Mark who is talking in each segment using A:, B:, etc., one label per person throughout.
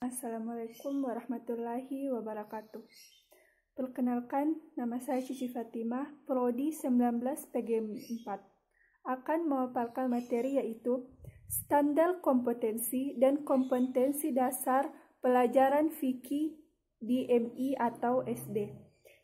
A: Assalamualaikum warahmatullahi wabarakatuh. Perkenalkan, nama saya Cici Fatimah, Prodi 19 PGM 4. Akan memaparkan materi yaitu standar kompetensi dan kompetensi dasar pelajaran fikih di MI atau SD.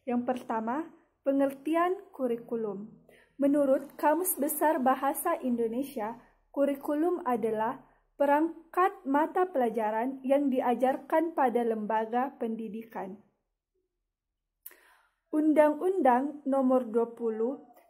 A: Yang pertama, pengertian kurikulum. Menurut Kamus Besar Bahasa Indonesia, kurikulum adalah perangkat mata pelajaran yang diajarkan pada lembaga pendidikan. Undang-Undang Nomor 20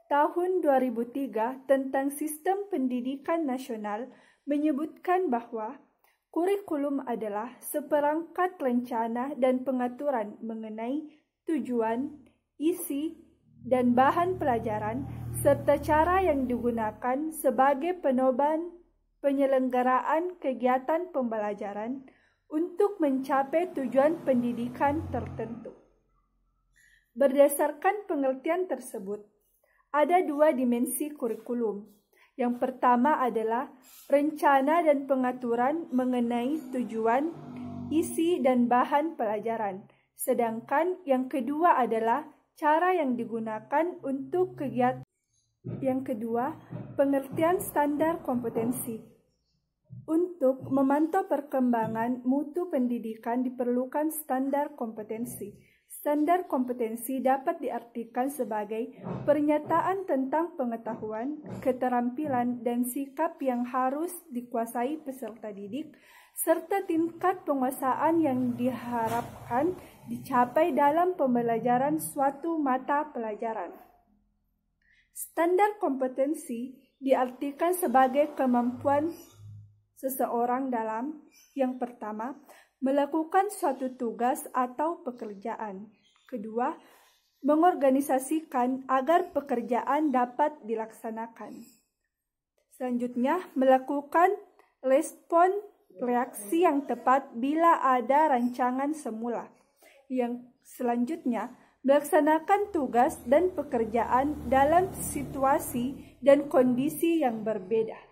A: Tahun 2003 tentang Sistem Pendidikan Nasional menyebutkan bahwa kurikulum adalah seperangkat rencana dan pengaturan mengenai tujuan, isi, dan bahan pelajaran serta cara yang digunakan sebagai penyelenggaraan kegiatan pembelajaran untuk mencapai tujuan pendidikan tertentu. Berdasarkan pengertian tersebut, ada dua dimensi kurikulum. Yang pertama adalah rencana dan pengaturan mengenai tujuan, isi, dan bahan pelajaran. Sedangkan yang kedua adalah cara yang digunakan untuk kegiatan. Yang kedua, pengertian standar kompetensi. Untuk memantau perkembangan mutu pendidikan diperlukan standar kompetensi. Standar kompetensi dapat diartikan sebagai pernyataan tentang pengetahuan, keterampilan, dan sikap yang harus dikuasai peserta didik, serta tingkat penguasaan yang diharapkan dicapai dalam pembelajaran suatu mata pelajaran. Standar kompetensi diartikan sebagai kemampuan seseorang dalam, yang pertama, melakukan suatu tugas atau pekerjaan. Kedua, mengorganisasikan agar pekerjaan dapat dilaksanakan. Selanjutnya, melakukan respon reaksi yang tepat bila ada rancangan semula. Yang selanjutnya, melaksanakan tugas dan pekerjaan dalam situasi dan kondisi yang berbeda.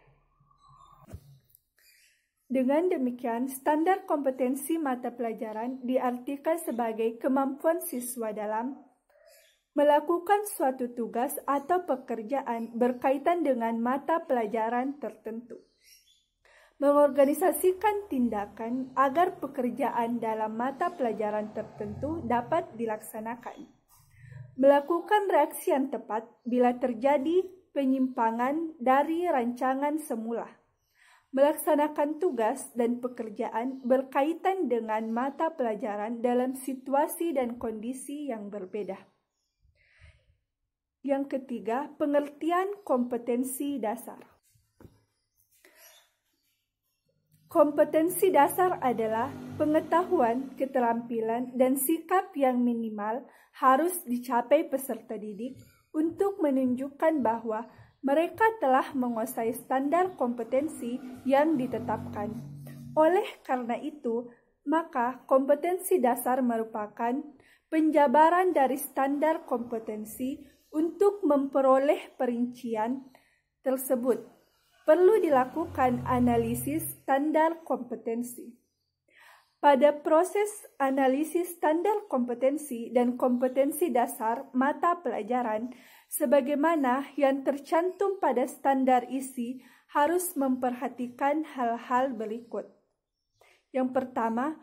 A: Dengan demikian, standar kompetensi mata pelajaran diartikan sebagai kemampuan siswa dalam melakukan suatu tugas atau pekerjaan berkaitan dengan mata pelajaran tertentu, mengorganisasikan tindakan agar pekerjaan dalam mata pelajaran tertentu dapat dilaksanakan, melakukan reaksi yang tepat bila terjadi penyimpangan dari rancangan semula, melaksanakan tugas dan pekerjaan berkaitan dengan mata pelajaran dalam situasi dan kondisi yang berbeda. Yang ketiga, pengertian kompetensi dasar. Kompetensi dasar adalah pengetahuan, keterampilan, dan sikap yang minimal harus dicapai peserta didik untuk menunjukkan bahwa mereka telah menguasai standar kompetensi yang ditetapkan. Oleh karena itu, maka kompetensi dasar merupakan penjabaran dari standar kompetensi. Untuk memperoleh perincian tersebut, perlu dilakukan analisis standar kompetensi. Pada proses analisis standar kompetensi dan kompetensi dasar mata pelajaran, sebagaimana yang tercantum pada standar isi, harus memperhatikan hal-hal berikut. Yang pertama,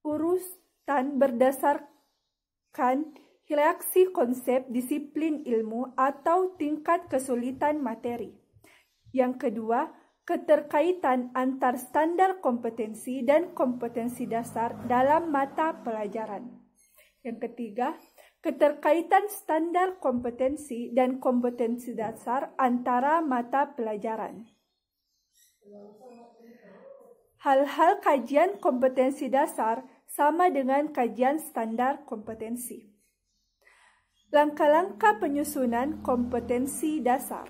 A: urutan berdasarkan hierarki konsep disiplin ilmu atau tingkat kesulitan materi. Yang kedua, keterkaitan antar standar kompetensi dan kompetensi dasar dalam mata pelajaran. Yang ketiga, keterkaitan standar kompetensi dan kompetensi dasar antara mata pelajaran. Hal-hal kajian kompetensi dasar sama dengan kajian standar kompetensi. Langkah-langkah penyusunan kompetensi dasar.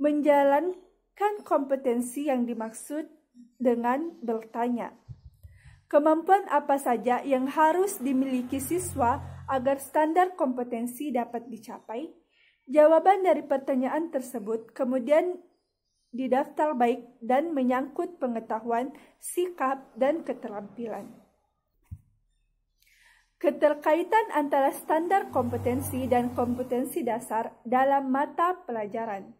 A: Menjalankan kompetensi yang dimaksud dengan bertanya, kemampuan apa saja yang harus dimiliki siswa agar standar kompetensi dapat dicapai? Jawaban dari pertanyaan tersebut kemudian di daftar baik dan menyangkut pengetahuan, sikap, dan keterampilan. Keterkaitan antara standar kompetensi dan kompetensi dasar dalam mata pelajaran.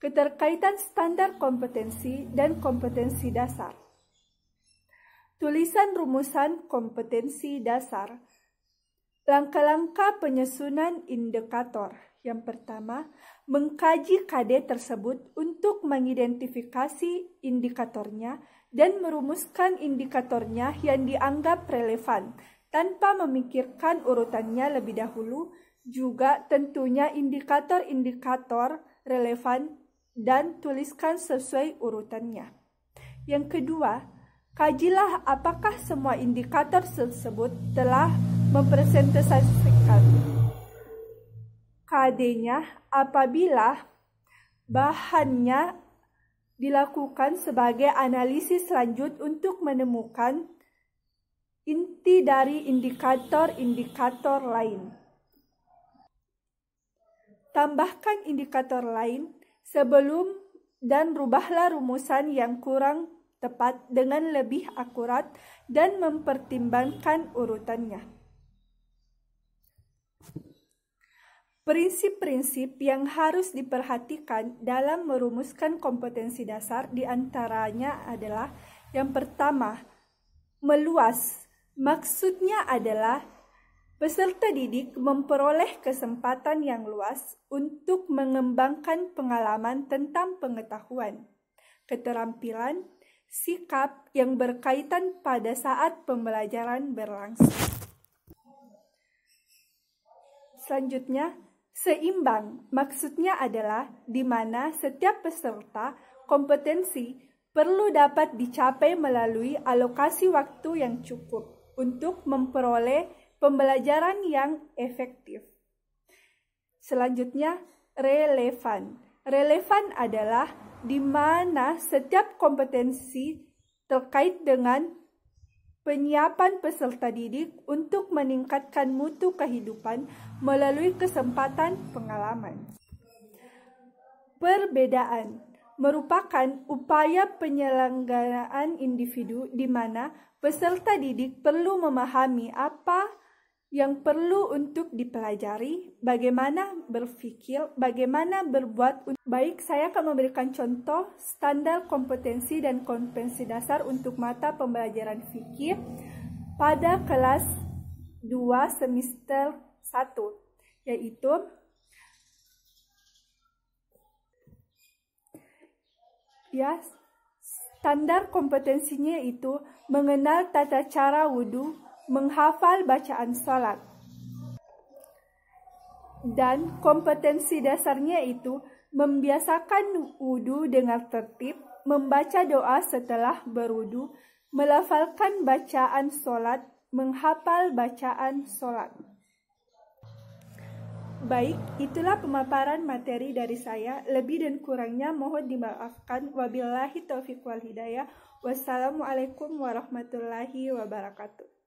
A: Keterkaitan standar kompetensi dan kompetensi dasar. Tulisan rumusan kompetensi dasar. Langkah-langkah penyusunan indikator. Yang pertama, mengkaji KD tersebut untuk mengidentifikasi indikatornya dan merumuskan indikatornya yang dianggap relevan tanpa memikirkan urutannya lebih dahulu, juga tentunya indikator-indikator relevan dan tuliskan sesuai urutannya. Yang kedua, kajilah apakah semua indikator tersebut telah mempresentasikan KD-nya apabila bahannya dilakukan sebagai analisis lanjut untuk menemukan inti dari indikator-indikator lain. Tambahkan indikator lain sebelum dan rubahlah rumusan yang kurang tepat dengan lebih akurat dan mempertimbangkan urutannya. Prinsip-prinsip yang harus diperhatikan dalam merumuskan kompetensi dasar diantaranya adalah yang pertama, meluas. Maksudnya adalah peserta didik memperoleh kesempatan yang luas untuk mengembangkan pengalaman tentang pengetahuan, keterampilan, sikap yang berkaitan pada saat pembelajaran berlangsung. Selanjutnya, seimbang, maksudnya adalah di mana setiap peserta kompetensi perlu dapat dicapai melalui alokasi waktu yang cukup untuk memperoleh pembelajaran yang efektif. Selanjutnya, relevan. Relevan adalah di mana setiap kompetensi terkait dengan penyiapan peserta didik untuk meningkatkan mutu kehidupan melalui kesempatan pengalaman. Perbedaan merupakan upaya penyelenggaraan individu di mana peserta didik perlu memahami apa yang perlu untuk dipelajari, bagaimana berpikir, bagaimana berbuat. Baik, saya akan memberikan contoh standar kompetensi dan kompetensi dasar untuk mata pembelajaran fikih pada kelas 2 semester 1, yaitu standar kompetensinya itu mengenal tata cara wudhu, menghafal bacaan salat. Dan kompetensi dasarnya itu membiasakan wudhu dengan tertib, membaca doa setelah berwudhu, melafalkan bacaan salat, menghafal bacaan salat. Baik, itulah pemaparan materi dari saya. Lebih dan kurangnya mohon dimaafkan. Wabillahi taufiq wal hidayah. Wassalamualaikum warahmatullahi wabarakatuh.